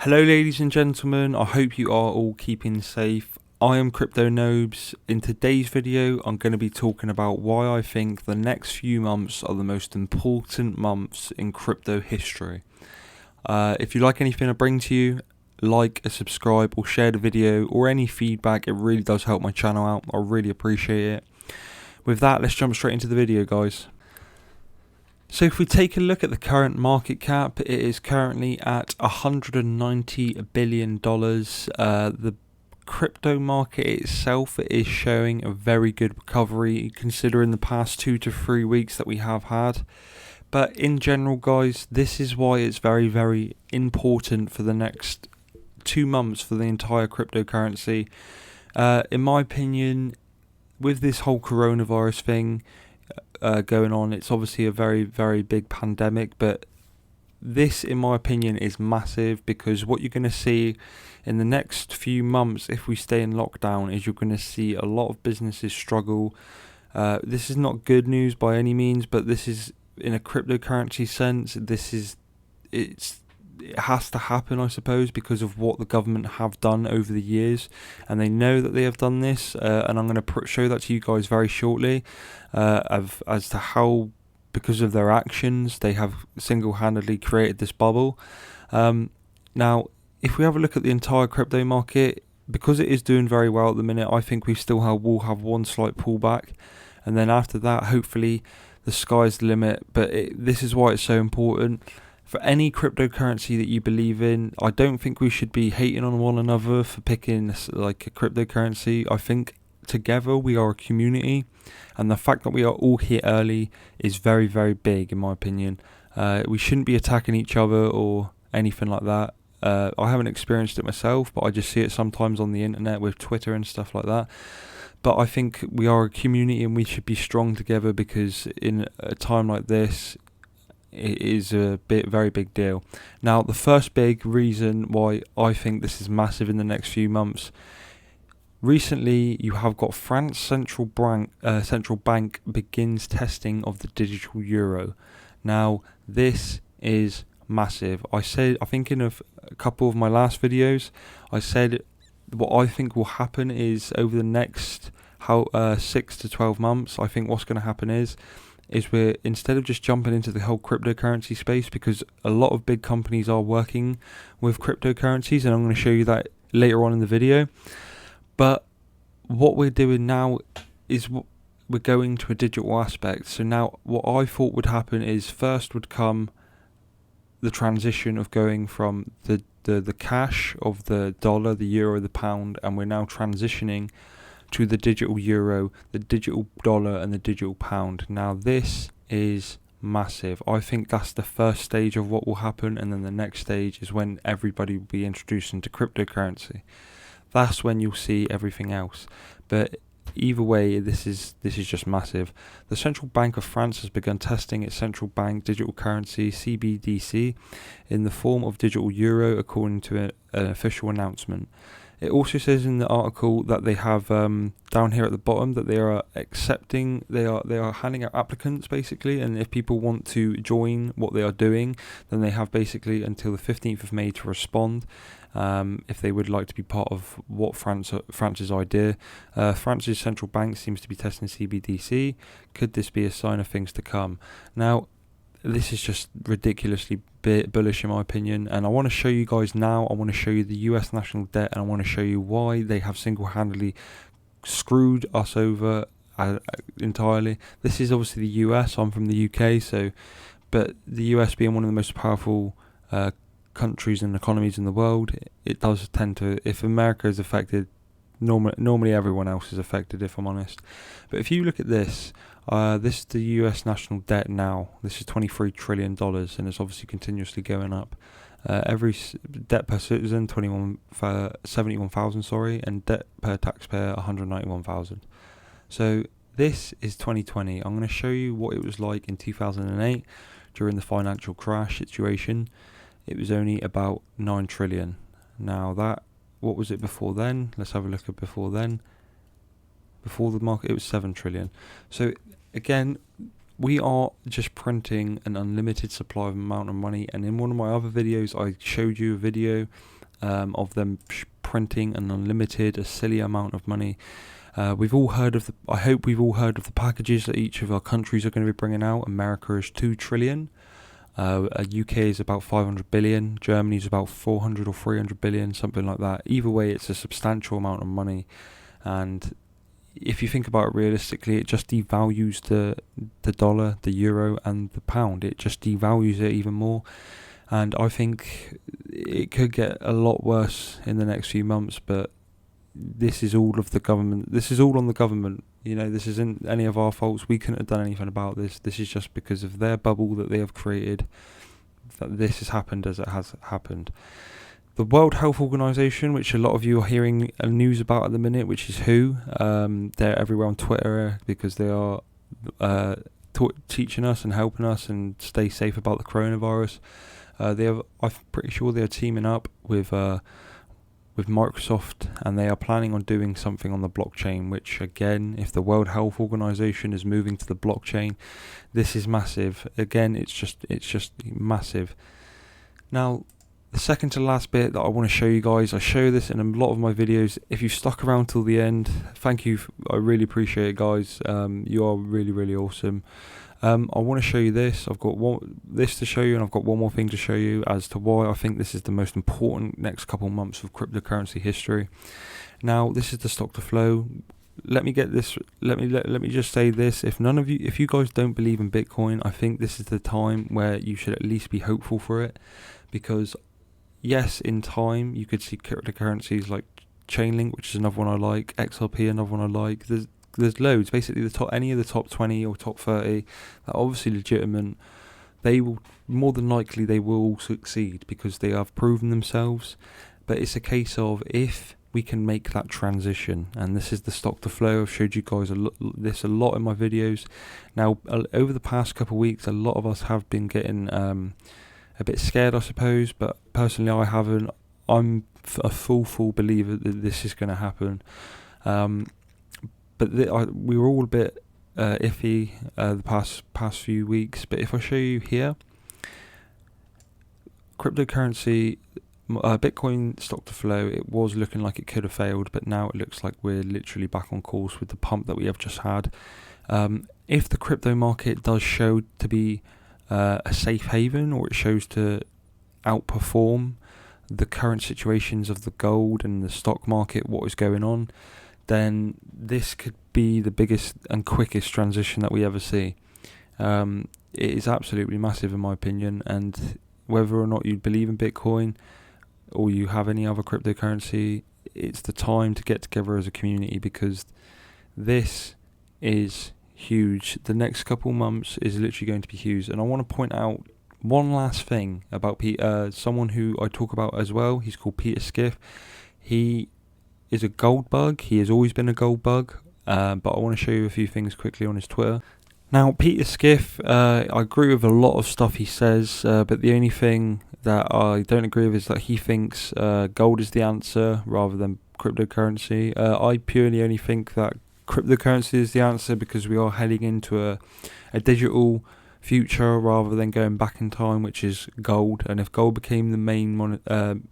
Hello, ladies and gentlemen. I hope you are all keeping safe. I am Crypto Nobes. In today's video, I'm going to be talking about why I think the next few months are the most important months in crypto history. If you like anything I bring to you, like, subscribe, or share the video, or any feedback. It really does help my channel out. I really appreciate it. With that, let's jump straight into the video, guys. So if we take a look at the current market cap, it is currently at $190 billion. The crypto market itself is showing a very good recovery considering the past 2 to 3 weeks that we have had. But in general, guys, this is why it's very, very important for the next 2 months for the entire cryptocurrency. In my opinion, with this whole coronavirus thing going on, it's obviously a very, very big pandemic, but this, in my opinion, is massive, because what you're going to see in the next few months, if we stay in lockdown, is you're going to see a lot of businesses struggle. This is not good news by any means, but this is, in a cryptocurrency sense, it has to happen, I suppose, because of what the government have done over the years, and they know that they have done this, and I'm going to show that to you guys very shortly, as to how, because of their actions, they have single-handedly created this bubble. Now, if we have a look at the entire crypto market, because it is doing very well at the minute, I think we will have one slight pullback, and then after that, hopefully, the sky's the limit. But this is why it's so important. For any cryptocurrency that you believe in, I don't think we should be hating on one another for picking like a cryptocurrency. I think together we are a community, and the fact that we are all here early is very, very big in my opinion. We shouldn't be attacking each other or anything like that. I haven't experienced it myself, but I just see it sometimes on the internet with Twitter and stuff like that. But I think we are a community and we should be strong together, because in a time like this, it is a very big deal. Now, the first big reason why I think this is massive in the next few months, recently you have got France central bank begins testing of the digital euro. Now, this is massive. I think in a couple of my last videos, I said what I think will happen is over the next 6 to 12 months, I think what's going to happen is we're, instead of just jumping into the whole cryptocurrency space, because a lot of big companies are working with cryptocurrencies, and I'm going to show you that later on in the video. But what we're doing now is we're going to a digital aspect. So now what I thought would happen is first would come the transition of going from the cash of the dollar, the euro, the pound, and we're now transitioning to the digital euro, the digital dollar, and the digital pound. Now, this is massive. I think that's the first stage of what will happen, and then the next stage is when everybody will be introduced into cryptocurrency. That's when you'll see everything else. But either way, this is just massive. The Central Bank of France has begun testing its central bank digital currency, CBDC, in the form of digital euro, according to an official announcement. It also says in the article that they have down here at the bottom that they are handing out applicants basically, and if people want to join what they are doing, then they have basically until the 15th of May to respond. If they would like to be part of what France's idea. France's central bank seems to be testing CBDC. Could this be a sign of things to come? Now, this is just ridiculously bullish in my opinion, and I want to show you guys now. I want to show you the US national debt, and I want to show you why they have single-handedly screwed us over entirely. This is obviously the US. I'm from the UK, but the US being one of the most powerful countries and economies in the world, it does tend to, if America is affected, normally everyone else is affected, if I'm honest. But if you look at this, this is the US national debt now. This is $23 trillion, and it's obviously continuously going up. Every debt per citizen, 71,000, and debt per taxpayer, 191,000. So this is 2020. I'm going to show you what it was like in 2008 during the financial crash situation. It was only about 9 trillion. Now what was it before then? Let's have a look at before then. Before the market, it was 7 trillion. So again, we are just printing an unlimited supply of amount of money. And in one of my other videos, I showed you a video of them printing an unlimited, a silly amount of money. We've all heard of I hope we've all heard of the packages that each of our countries are going to be bringing out. America is 2 trillion. UK is about 500 billion. Germany is about 400 or 300 billion, something like that. Either way, it's a substantial amount of money. And if you think about it realistically, it just devalues the dollar, the euro, and the pound. It just devalues it even more. And I think it could get a lot worse in the next few months, but this is all of the government. This is all on the government. This isn't any of our faults. We couldn't have done anything about this. This is just because of their bubble that they have created that this has happened as it has happened. The World Health Organization, which a lot of you are hearing news about at the minute, which is WHO, they're everywhere on Twitter because they are teaching us and helping us and stay safe about the coronavirus. I'm pretty sure they're teaming up with Microsoft, and they are planning on doing something on the blockchain, which again, if the World Health Organization is moving to the blockchain, this is massive. Again, it's just massive. Now, the second to last bit that I want to show you guys, I show this in a lot of my videos. If you've stuck around till the end, thank you. I really appreciate it, guys. You are really, really awesome. I want to show you this. I've got this to show you, and I've got one more thing to show you as to why I think this is the most important next couple months of cryptocurrency history. Now, this is the stock to flow. Let me just say this: if you guys don't believe in Bitcoin, I think this is the time where you should at least be hopeful for it, because yes, in time you could see cryptocurrencies like Chainlink, which is another one I like, XRP, another one I like. There's loads. Basically, any of the top 20 or top 30 that are obviously legitimate, they will more than likely they will succeed because they have proven themselves. But it's a case of if we can make that transition, and this is the stock to flow. I've showed you guys this a lot in my videos. Now, over the past couple of weeks, a lot of us have been getting a bit scared, I suppose. But personally, I haven't. I'm a full believer that this is going to happen. But we were all a bit iffy the past few weeks. But if I show you here, cryptocurrency, Bitcoin stock to flow, it was looking like it could have failed, but now it looks like we're literally back on course with the pump that we have just had. If the crypto market does show to be a safe haven, or it shows to outperform the current situations of the gold and the stock market, what is going on, then this could be the biggest and quickest transition that we ever see. It is absolutely massive in my opinion, and whether or not you believe in Bitcoin or you have any other cryptocurrency, it's the time to get together as a community, because this is huge. The next couple months is literally going to be huge. And I want to point out one last thing about someone who I talk about as well. He's called Peter Schiff. He is a gold bug. He has always been a gold bug, but I want to show you a few things quickly on his Twitter. Now, Peter Schiff, I agree with a lot of stuff he says, but the only thing that I don't agree with is that he thinks gold is the answer rather than cryptocurrency. I purely only think that cryptocurrency is the answer because we are heading into a digital future rather than going back in time, which is gold. And if gold became the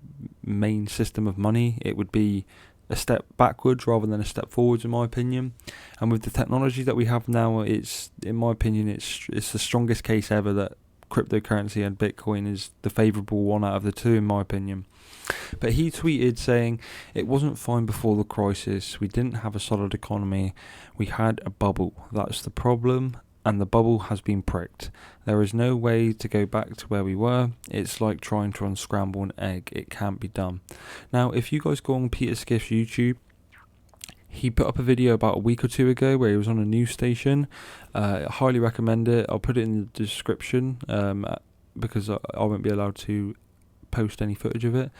main system of money, it would be a step backwards rather than a step forwards, in my opinion. And with the technology that we have now, it's, in my opinion, it's the strongest case ever that cryptocurrency and Bitcoin is the favourable one out of the two, in my opinion. But he tweeted saying, "It wasn't fine before the crisis. We didn't have a solid economy. We had a bubble. That's the problem, and the bubble has been pricked. There is no way to go back to where we were. It's like trying to unscramble an egg. It can't be done." Now, if you guys go on Peter Schiff's YouTube, he put up a video about a week or two ago where he was on a news station. I highly recommend it. I'll put it in the description because I won't be allowed to post any footage of it.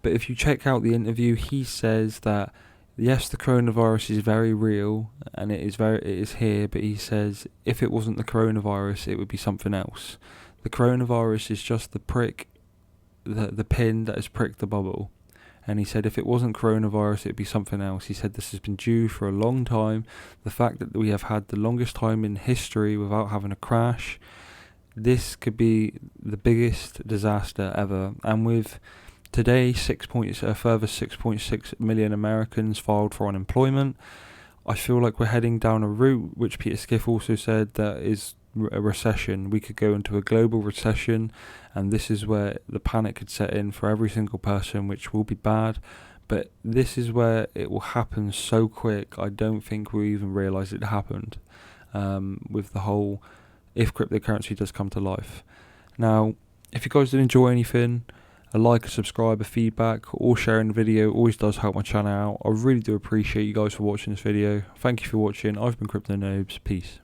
But if you check out the interview, he says that yes, the coronavirus is very real and it is here, but he says if it wasn't the coronavirus, it would be something else. The coronavirus is just the prick, the pin that has pricked the bubble. And he said if it wasn't coronavirus, it'd be something else. He said this has been due for a long time. The fact that we have had the longest time in history without having a crash, this could be the biggest disaster ever. And with today, a further 6.6 million Americans filed for unemployment, I feel like we're heading down a route which Peter Schiff also said that is a recession. We could go into a global recession, and this is where the panic could set in for every single person, which will be bad. But this is where it will happen so quick, I don't think we even realise it happened, with the whole if cryptocurrency does come to life. Now, if you guys did enjoy anything, a like, a subscribe, a feedback, or sharing the video always does help my channel out. I really do appreciate you guys for watching this video. Thank you for watching. I've been Crypto Nobes. Peace.